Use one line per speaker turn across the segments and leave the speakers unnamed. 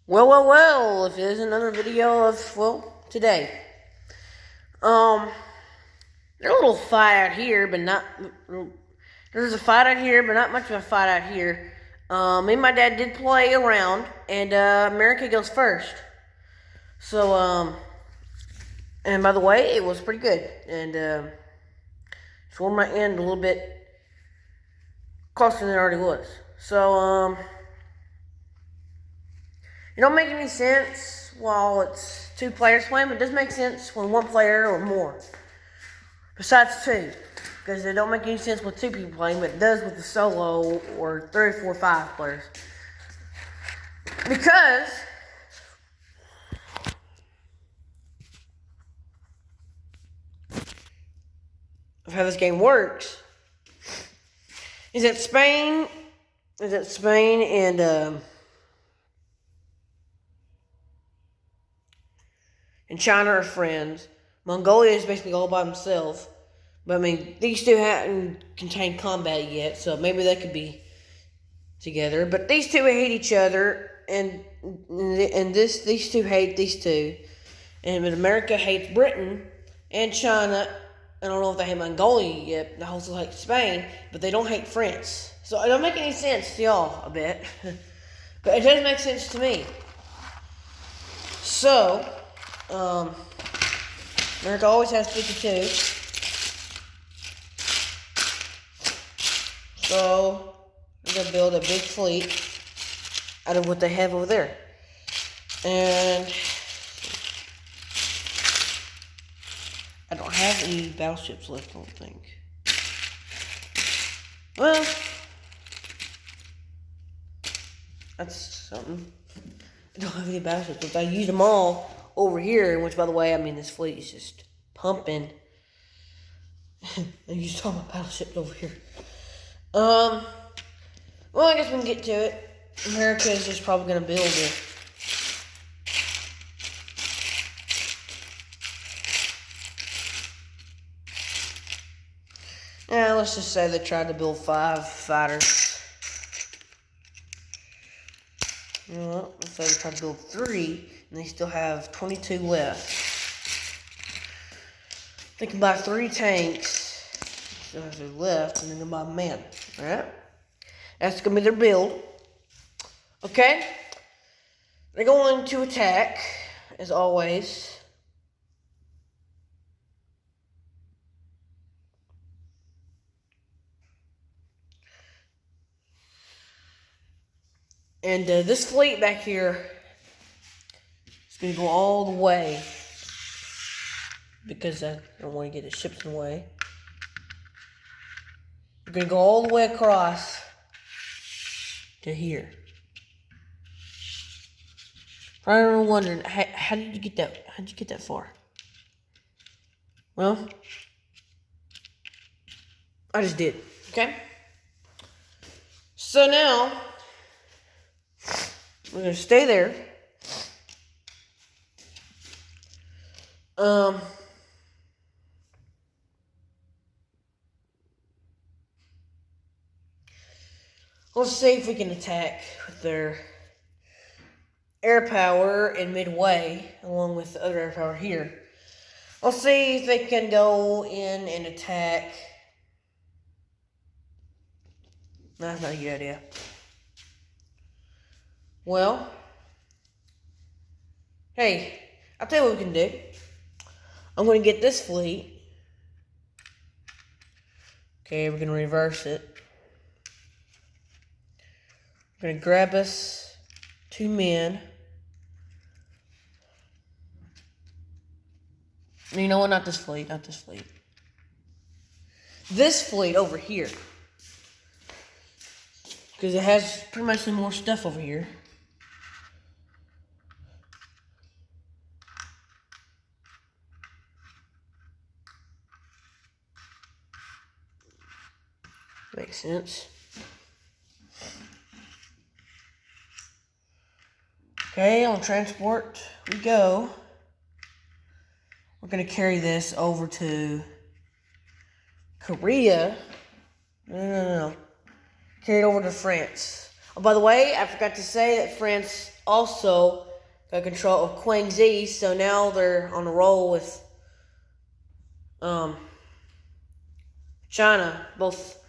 Well, if there's another video of, today. Um, there's a little fight out here, but not, there's a fight out here, but not much of a fight out here. Me and my dad did play around, and, America goes first. So, and by the way, it was pretty good, and, toward my end a little bit closer than it already was. So, it don't make any sense while it's two players playing, but it does make sense when one player or more. Besides two. Because it don't make any sense with two people playing, but it does with the solo or 3, 4, 5 players. Because of how this game works is that Spain and China are friends. Mongolia is basically all by himself. But I mean, these two haven't contained combat yet, so maybe they could be together. But these two hate each other, and these two hate these two. And America hates Britain and China. I don't know if they hate Mongolia yet. They also hate Spain, but they don't hate France. So it don't make any sense to y'all, I bet. But it does make sense to me. So, America always has 52. So, I'm going to build a big fleet out of what they have over there. And I don't have any battleships left, I don't think. Well, that's something. I don't have any battleships, but I used them all over here, which, by the way, I mean, this fleet is just pumping. I used all my battleships over here. Well, I guess we can get to it. America is just probably going to build it. Yeah, let's just say they tried to build 5 fighters. You know what? Let's say they tried to build 3, and they still have 22 left. They can buy 3 tanks. Still have 2 left, and then they'll buy men. Alright? That's going to be their build. Okay? They're going to attack, as always. And this fleet back here is going to go all the way. Because I don't want to get the ships in the way. We're going to go all the way across to here. I'm wondering, how did you get that? How did you get that far? Well, I just did. Okay? So now, we're going to stay there. Let's see if we can attack with their air power in midway, along with the other air power here. Let's see if they can go in and attack. No, that's not a good idea. Well, hey, I'll tell you what we can do. I'm going to get this fleet. Okay, we're going to reverse it. We're going to grab us 2 men. You know what? Not this fleet. Not this fleet. This fleet over here. Because it has pretty much some more stuff over here. Makes sense. Okay, on transport we go. We're going to carry this over to Korea. No. Carry it over to France. Oh, by the way, I forgot to say that France also got control of Guangxi, so now they're on a roll with China. Both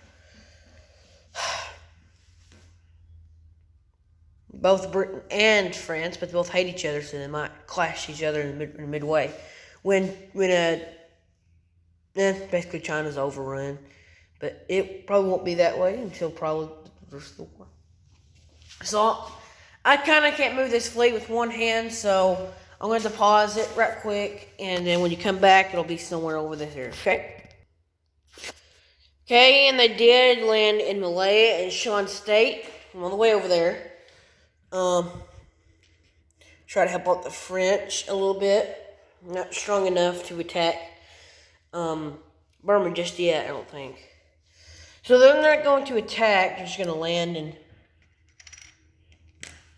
Britain and France, but they both hate each other, so they might clash each other in the midway. Basically China's overrun, but it probably won't be that way until probably the rest of the war. So I kind of can't move this fleet with one hand, so I'm going to pause it right quick, and then when you come back, it'll be somewhere over there, okay? Okay, and they did land in Malaya and Shan State. I'm on the way over there. Try to help out the French a little bit. Not strong enough to attack Burma just yet, I don't think. So they're not going to attack. They're just going to land in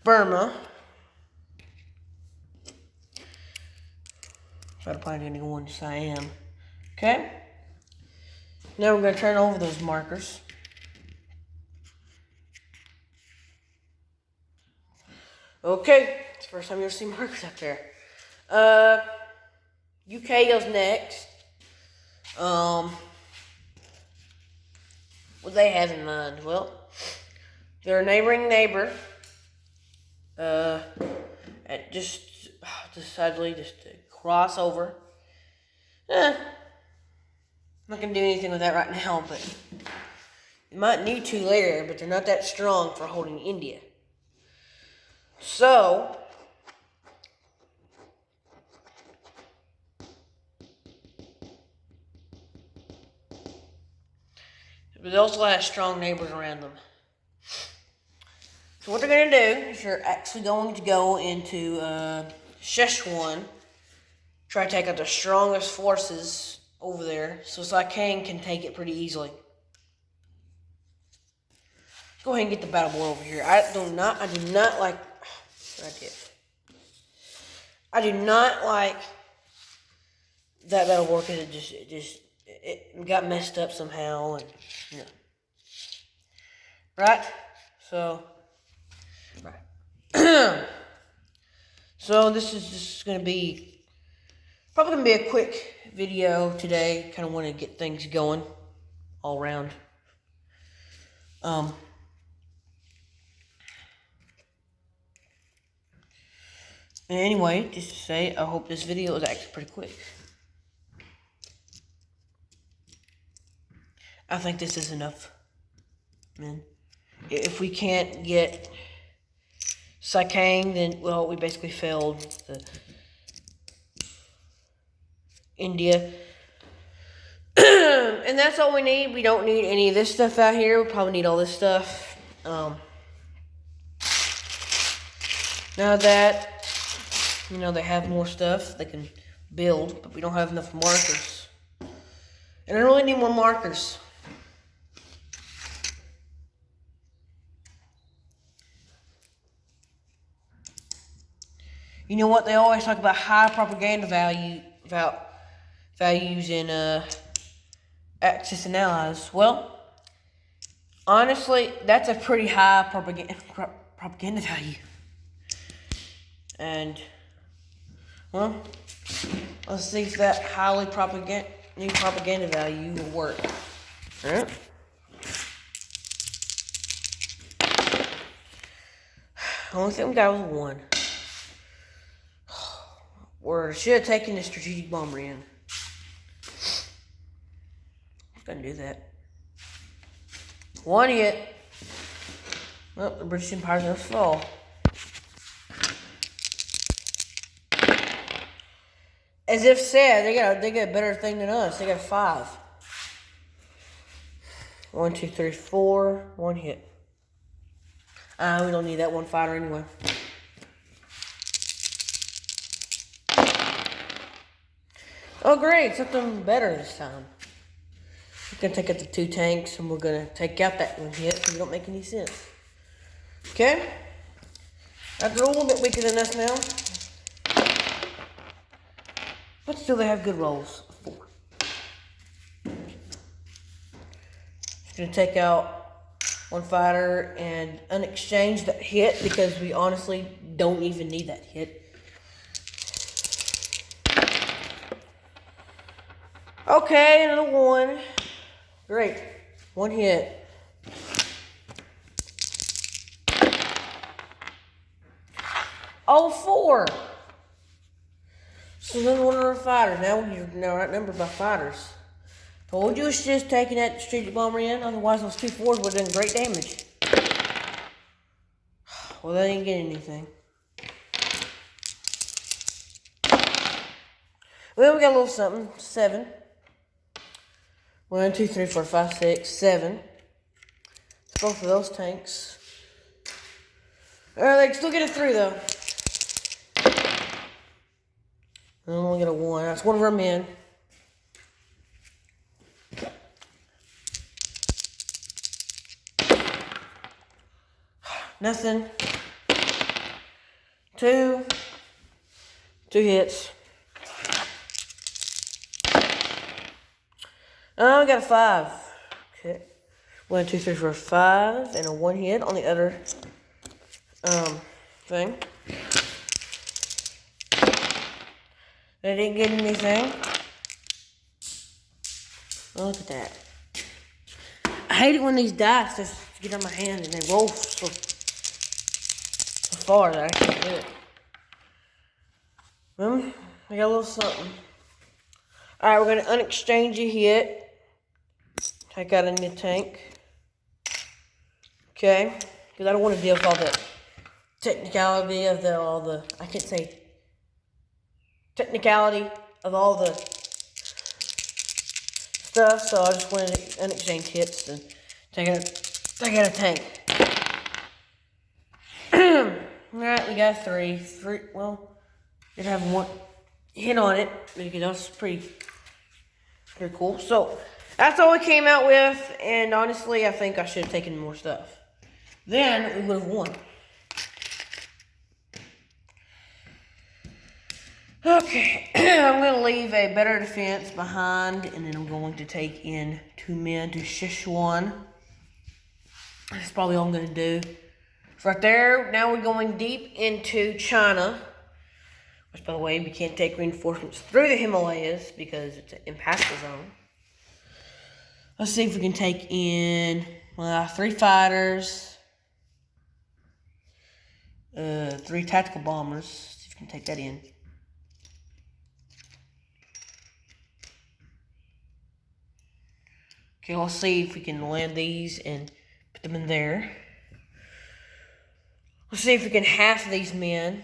Burma. Try to find anyone to Siam. Okay. Now we're going to turn over those markers. Okay. It's the first time you ever see markers up there. UK goes next. What they have in mind? Well, their neighboring neighbor just decidedly just to cross over. I'm not going to do anything with that right now, but you might need to later, but they're not that strong for holding India. So, but they also have strong neighbors around them. So what they're going to do is they're actually going to go into Szechuan, try to take out the strongest forces over there, so Sakang can take it pretty easily. Let's go ahead and get the battle board over here. I do not like that battle board because it got messed up somehow, and you know. Right? So, right. So this is just going to be, probably going to be a quick video today. Kind of want to get things going all around. Anyway, just to say, I hope this video is actually pretty quick. I think this is enough, man. If we can't get Sakang, then, well, we basically failed India. And that's all we need. We don't need any of this stuff out here. We probably need all this stuff. Now that, you know, they have more stuff they can build, but we don't have enough markers. And I really need more markers. You know what? They always talk about high propaganda values in Axis and Allies. Well, honestly, that's a pretty high propaganda value. And, well, let's see if that highly new propaganda value will work. Alright. Only thing we got was one. We should have taken the strategic bomber in. I'm gonna do that. One hit. Well, the British Empire's gonna fall. As if said, they got a better thing than us. They got 5. 1, 2, 3, 4. One hit. We don't need that one fighter anyway. Oh great, something better this time. We're gonna take out the 2 tanks and we're gonna take out that one hit because it don't make any sense. Okay? That's a little bit weaker than us now. But still they have good rolls. 4. Just gonna take out one fighter, and unexchanged that hit because we honestly don't even need that hit. Okay, another one. Great. One hit. Oh, 4. So another one of our fighters. Now you're now outnumbered by fighters. Told you it's just taking that strategic bomber in. Otherwise, those 2 4s would have done great damage. Well, they didn't get anything. Well, we got a little something. 7. 1, 2, 3, 4, 5, 6, 7. It's both of those tanks. They still get a 3 though. I only get a 1. That's one of our men. Nothing. 2. 2 hits. Oh, I got a 5. Okay. 1, 2, 3, 4, 5, and a 1 hit on the other thing. They didn't get anything. Oh, look at that. I hate it when these dice just get on my hand and they roll so far that I can't do it. I got a little something. Alright, we're going to unexchange a hit. Take out a new tank. Okay. Because I don't want to deal with all the technicality of I can't say technicality of all the stuff, so I just wanted to unexchange hits and take out a tank. Alright, we got 3. Well, did have 1 hit on it, because that's pretty cool. So, that's all we came out with, and honestly, I think I should have taken more stuff. Then, we would have won. Okay, I'm going to leave a better defense behind, and then I'm going to take in 2 men to Sichuan. That's probably all I'm going to do. So right there, now we're going deep into China. Which, by the way, we can't take reinforcements through the Himalayas because it's an impassable zone. Let's see if we can take in 3 fighters, 3 tactical bombers. See if we can take that in. Okay, let's see if we can land these and put them in there. Let's see if we can half these men.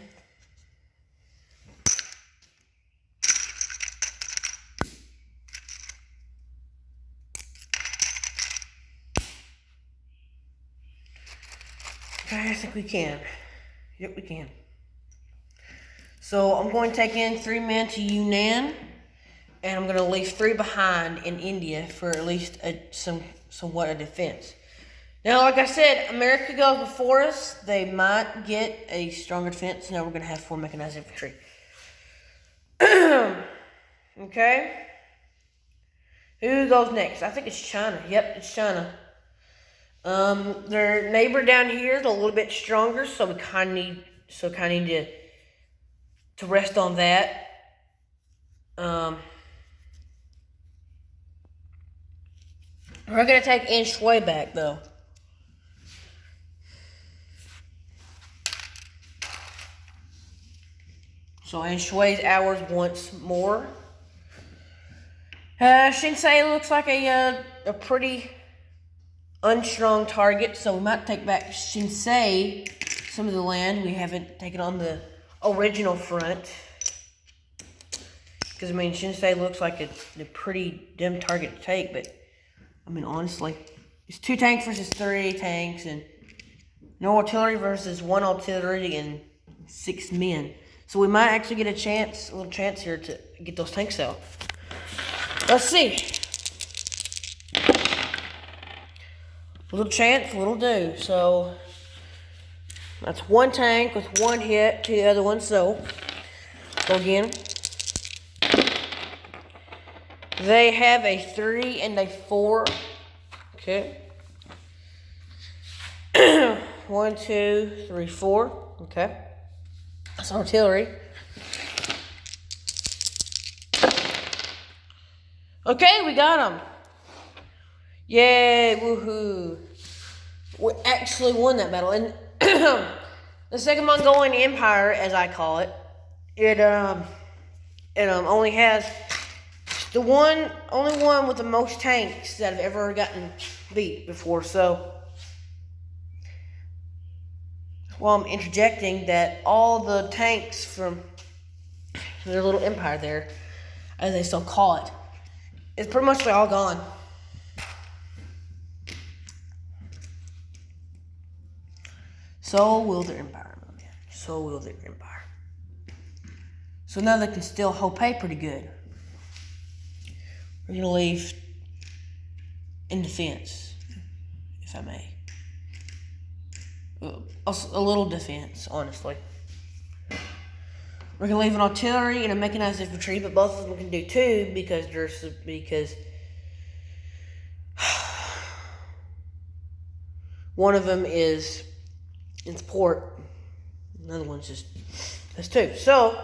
Okay, I think we can. Yep, we can. So I'm going to take in 3 men to Yunnan. And I'm going to leave 3 behind in India for at least somewhat a defense. Now, like I said, America goes before us. They might get a stronger defense. Now we're going to have 4 mechanized infantry. Okay. Who goes next? I think it's China. Yep, it's China. Their neighbor down here is a little bit stronger, so we kind of need to rest on that. We're going to take Anshui back, though. So Anshui's ours once more. Shinsei looks like a pretty unstrong target, so we might take back Shinsei, some of the land we haven't taken on the original front. Because, I mean, Shinsei looks like a pretty dim target to take, but I mean, honestly, it's 2 tanks versus 3 tanks, and no artillery versus 1 artillery and 6 men. So we might actually get a little chance here to get those tanks out. Let's see. Little chance, little do. So that's 1 tank with 1 hit to the other one. So go again. They have a 3 and a 4. Okay. 1, 2, 3, 4. Okay. That's artillery. Okay, we got them. Yay, woohoo. We actually won that battle. And the Second Mongolian Empire, as I call it, it only has only one with the most tanks that have ever gotten beat before. So, while I'm interjecting that all the tanks from their little empire there, as they still call it, is pretty much all gone. So will their empire, my man. So will their empire. So now they can still pay pretty good. We're going to leave in defense, if I may. A little defense, honestly. We're going to leave an artillery and a mechanized infantry, but both of them can do two because one of them is in support. Another one's just has two. So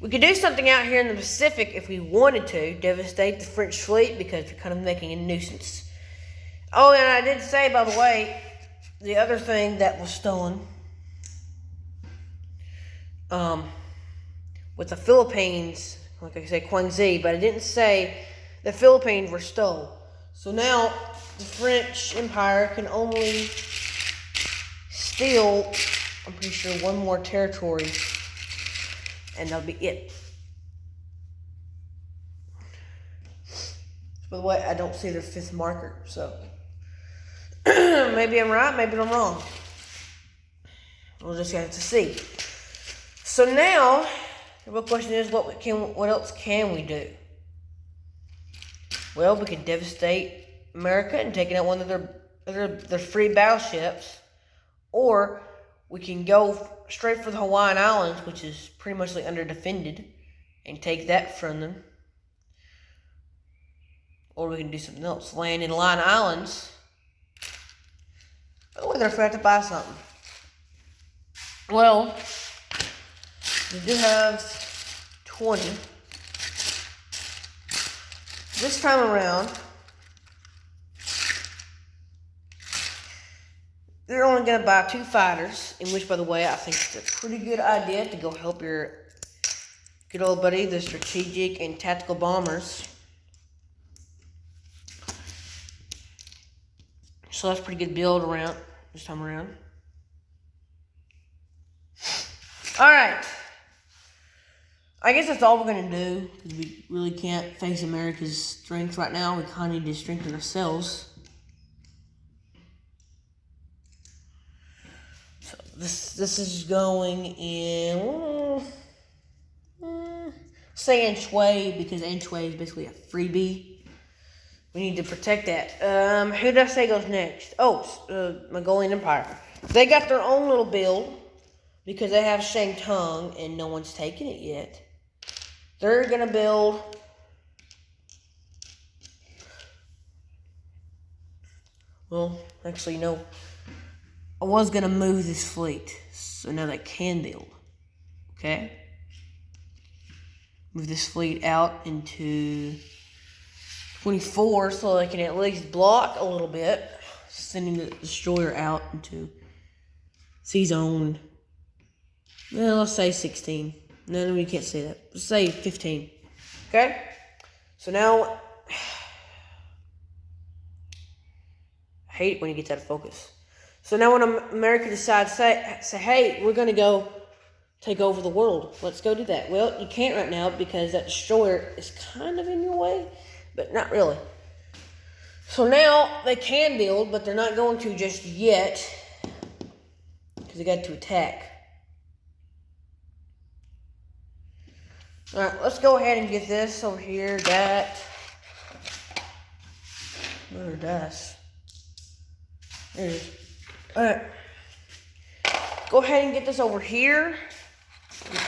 we could do something out here in the Pacific if we wanted to, devastate the French fleet because they're kind of making a nuisance. Oh, and I did say, by the way, the other thing that was stolen with the Philippines, like I said, Guangxi, but I didn't say the Philippines were stole. So now the French Empire can only steal, I'm pretty sure, one more territory, and that'll be it. By the way, I don't see their fifth marker, so maybe I'm right, maybe I'm wrong. We'll just have to see. So now, the real question is, what else can we do? Well, we could devastate America and take out one of their free battleships, or we can go straight for the Hawaiian Islands, which is pretty much underdefended, and take that from them. Or we can do something else. Land in Line Islands. Oh, we're going to have to buy something. Well, we do have 20. This time around, they're only going to buy 2 fighters, in which, by the way, I think it's a pretty good idea to go help your good old buddy, the strategic and tactical bombers. So that's a pretty good build around this time around. Alright. I guess that's all we're going to do, because we really can't face America's strength right now. We kind of need to strengthen ourselves. So this is going in, say Anhui, because Anhui is basically a freebie. We need to protect that. Who did I say goes next? Oh, Mongolian Empire. They got their own little build because they have Shangtung and no one's taken it yet. They're going to build well, actually, no. I was going to move this fleet, so now they can build. Okay? Move this fleet out into 24 so they can at least block a little bit. Sending the destroyer out into C-zone. Well, let's say 16. No, we can't say that. Let's say 15. Okay? So now, I hate it when it gets out of focus. So now when America decides, say, hey, we're going to go take over the world. Let's go do that. Well, you can't right now because that destroyer is kind of in your way, but not really. So now they can build, but they're not going to just yet because they got to attack. Alright, let's go ahead and get this over here. That. Another dice. There it is. Alright. Go ahead and get this over here.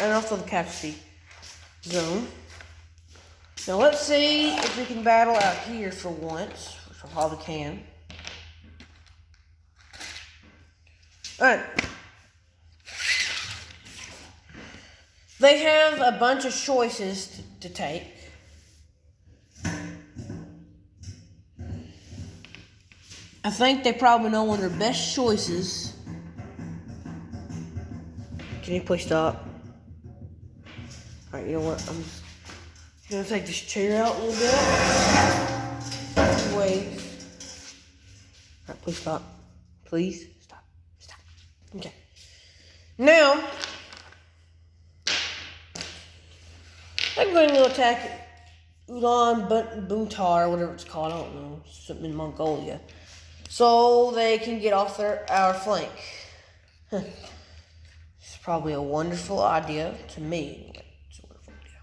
And also the casualty zone. Now let's see if we can battle out here for once. Which we probably can. Alright. They have a bunch of choices to take. I think they probably know one of their best choices. Can you please stop? Alright, you know what? I'm just gonna take this chair out a little bit. Wait. Alright, please stop. Please stop. Stop. Okay. Now, I'm going to attack Ulaanbaatar, whatever it's called. I don't know. Something in Mongolia. So they can get off our flank. It's probably a wonderful idea to me. It's a wonderful idea.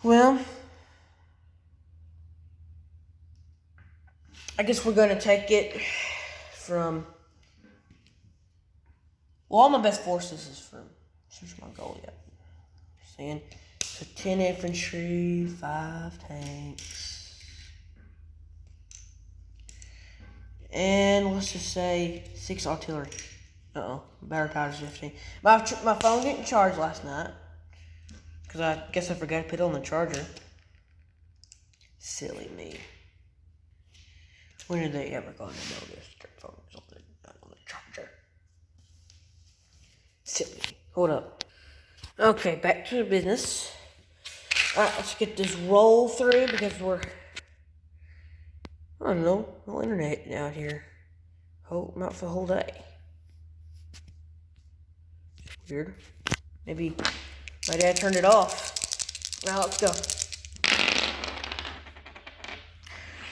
Well, I guess we're gonna take it from. Well, all my best forces is from Mongolia. Saying so 10 infantry, 5 tanks, and let's just say 6 artillery. Battery power is 15. My phone didn't charge last night because I guess I forgot to put it on the charger. Silly me. When are they ever going to notice their phone's not on the charger? Silly. Hold up. Okay, back to the business. Alright, let's get this roll through because I don't know, no internet out here. Not for the whole day. Weird. Maybe my dad turned it off. Now let's go.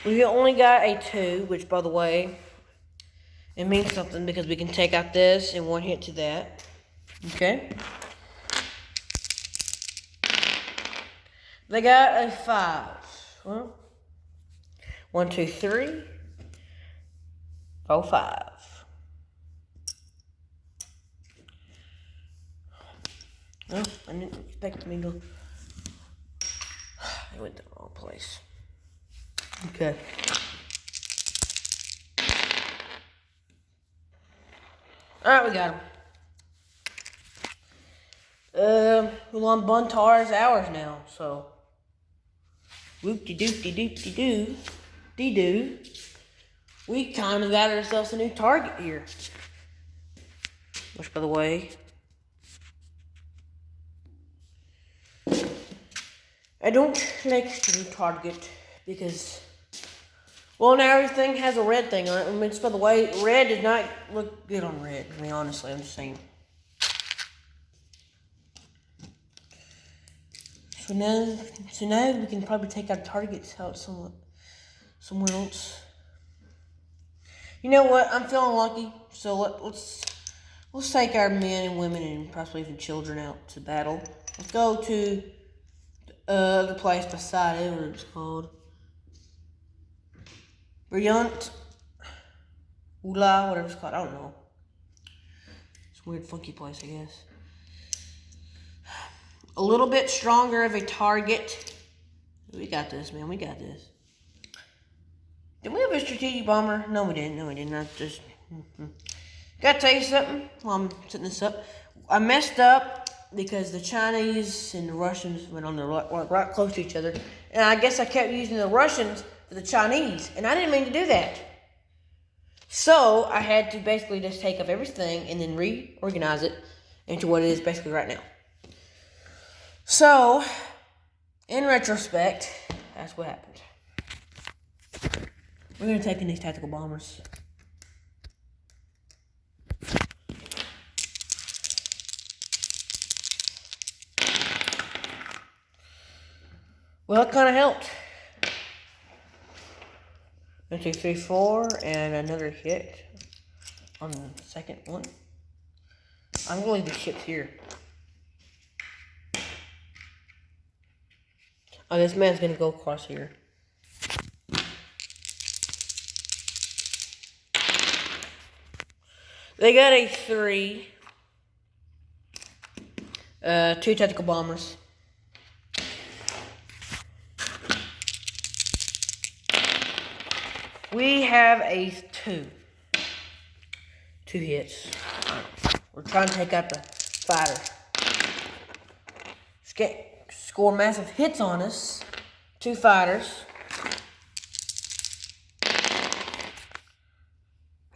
We only got a 2, which by the way, it means something because we can take out this and one hit to that. Okay. They got a 5. Well, 1, 2, 3, 4, 5. Well, I didn't expect me to. I went to the wrong place. Okay. Alright, we got him. Ulaanbaatar is ours now, so. Whoop-de-doop-de-doop-de-doo. De-doo. We kind of got ourselves a new target here. Which, by the way, I don't like the new target because, well, now everything has a red thing on it. I mean, by the way, red does not look good on red. I mean, honestly, I'm just saying. So now we can probably take our targets out somewhere else. You know what? I'm feeling lucky. So let's take our men and women and possibly even children out to battle. Let's go to the other place beside it, whatever it's called. Brilliant. Ula, whatever it's called. I don't know. It's a weird, funky place, I guess. A little bit stronger of a target. We got this, man. We got this. Did we have a strategic bomber? No, we didn't. No, we didn't. I just... Gotta tell you something while I'm setting this up. I messed up because the Chinese and the Russians went on the right close to each other. And I guess I kept using the Russians for the Chinese. And I didn't mean to do that. So I had to basically just take up everything and then reorganize it into what it is basically right now. So, in retrospect, that's what happened. We're going to take in these tactical bombers. Well, it kind of helped. 1, 2, 3, 4, and another hit on the second one. I'm going to leave the ships here. Oh, this man's going to go across here. They got a 3. 2 tactical bombers. We have a 2. 2 hits. We're trying to take out the fighter. Score massive hits on us. 2 fighters.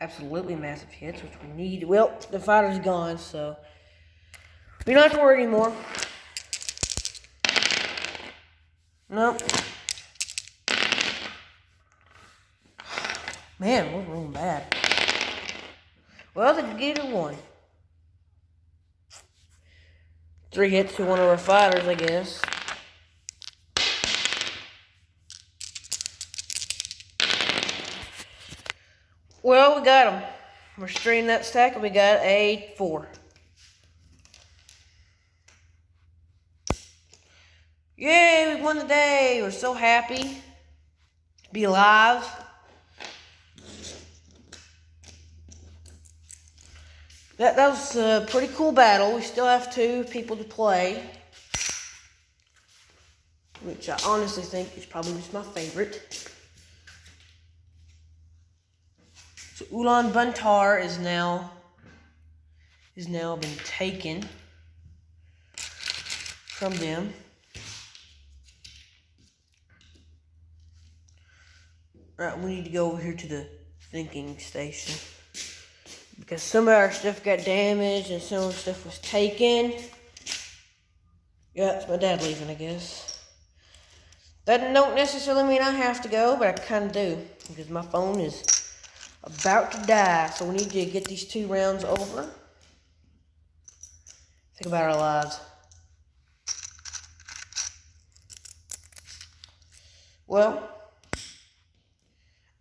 Absolutely massive hits, which we need. Well, the fighter's gone, so we don't have to worry anymore. Nope. Man, we're rolling bad. Well, they could get a 1. 3 hits to one of our fighters, I guess. Well, we got him. We're straining that stack, and we got a 4. Yay, we won the day. We're so happy to be alive. That was a pretty cool battle. We still have 2 people to play, which I honestly think is probably just my favorite. So Ulaanbaatar is now been taken from them. Alright, we need to go over here to the thinking station, because some of our stuff got damaged and some of the stuff was taken. Yeah, it's my dad leaving, I guess. That don't necessarily mean I have to go, but I kind of do, because my phone is about to die. So we need to get these 2 rounds over. Think about our lives. Well,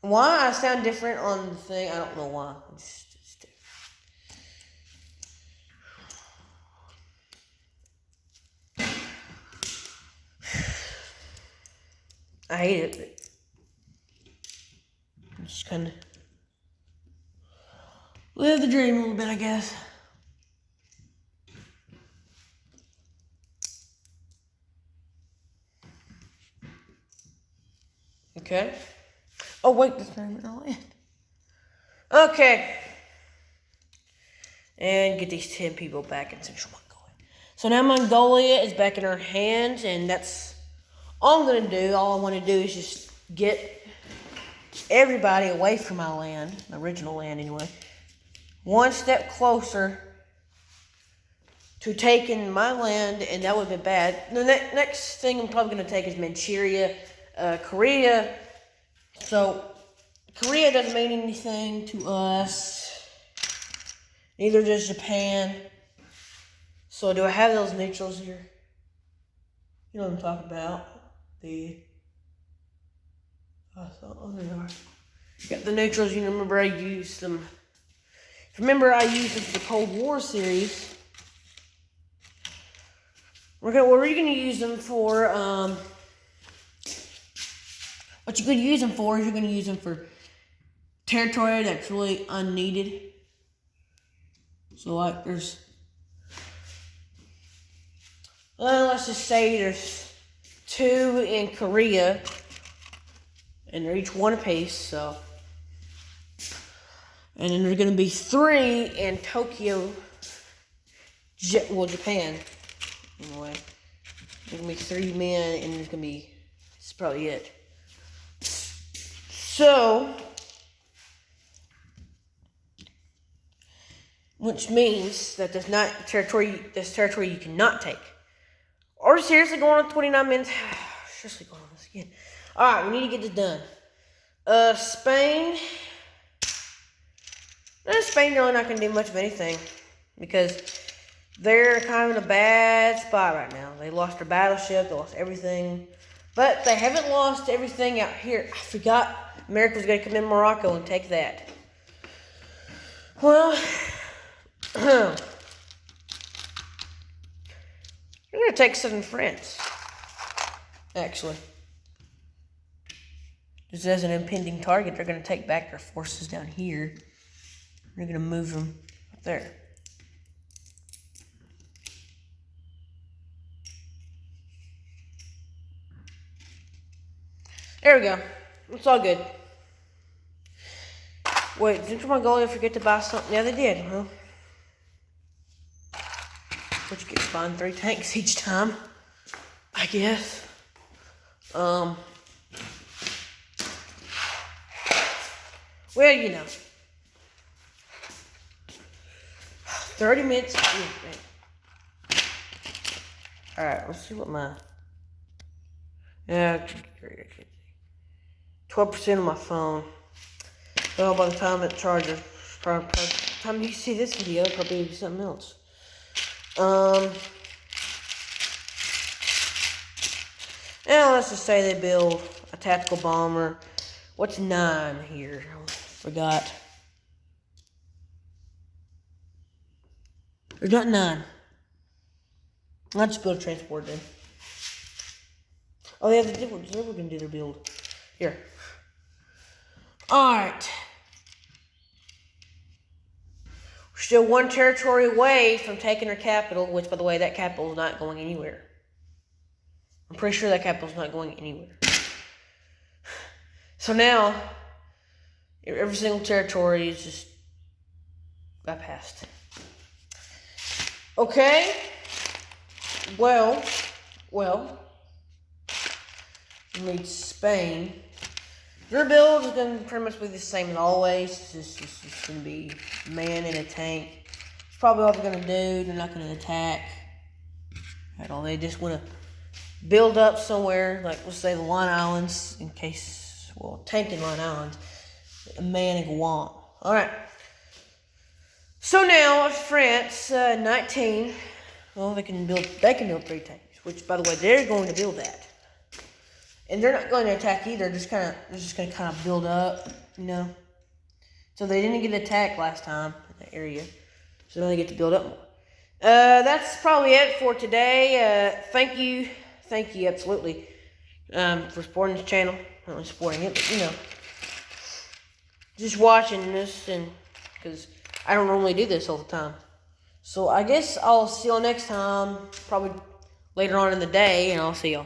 why I sound different on the thing, I don't know why. I hate it, but just kind of live the dream a little bit, I guess. Okay. Oh, wait, that's not even all in. Okay. And get these 10 people back in Central Mongolia. So now Mongolia is back in our hands, and that's all I'm going to do. All I want to do is just get everybody away from my land, my original land anyway, one step closer to taking my land, and that would be bad. The next thing I'm probably going to take is Manchuria, Korea. So Korea doesn't mean anything to us. Neither does Japan. So do I have those neutrals here? You know what I'm talking about. Oh, they are. Got the neutrals. You remember I used them. Remember I used them for the Cold War series. What are you going to use them for? What you could use them for is you're going to use them for territory that's really unneeded. So like there's, well, let's just say there's 2 in Korea, and they're each 1 apiece, so. And then there's going to be 3 in Tokyo, Japan, anyway. There's going to be 3 men, and there's going to be, that's probably it. So, which means that there's territory you cannot take. Or seriously going on 29 minutes. Seriously going on this again. Alright, we need to get this done. Spain. Spain really not going to do much of anything, because they're kind of in a bad spot right now. They lost their battleship, they lost everything. But they haven't lost everything out here. I forgot America was going to come in Morocco and take that. Well, you're going to take southern France, actually. Just as an impending target, they're going to take back their forces down here. They're going to move them up there. There we go. It's all good. Wait, didn't Mongolia forget to buy something? Yeah, they did, huh? Which you get to find 3 tanks each time, I guess. Well, you know. 30 minutes. Alright, let's see what my... Yeah, 12% of my phone. Well, by the time it charges, probably by the time you see this video, it'll probably be something else. Now let's just say they build a tactical bomber. What's 9 here? I forgot. There's not 9. I'll just build a transport then. Oh yeah, they were gonna do their build. Here. Alright. We're still 1 territory away from taking our capital, which, by the way, that capital is not going anywhere. I'm pretty sure that capital is not going anywhere. So now, every single territory is just bypassed. Okay. Well, need Spain. Their build is going to pretty much be the same as always. It's just going to be man in a tank. It's probably all they're going to do. They're not going to attack at all. They just want to build up somewhere, like let's say the Line Islands, in case, well, tank in Line Islands, a man in Guam. All right. So now France, 19. Well, they can build 3 tanks, which, by the way, they're going to build that. And they're not going to attack either. They're just going to kind of build up, you know. So they didn't get attacked last time in that area. So now they get to build up more. That's probably it for today. Thank you, absolutely, for supporting this channel. Not really supporting it, but, you know, just watching this, and because I don't normally do this all the time. So I guess I'll see y'all next time, probably later on in the day, and I'll see y'all.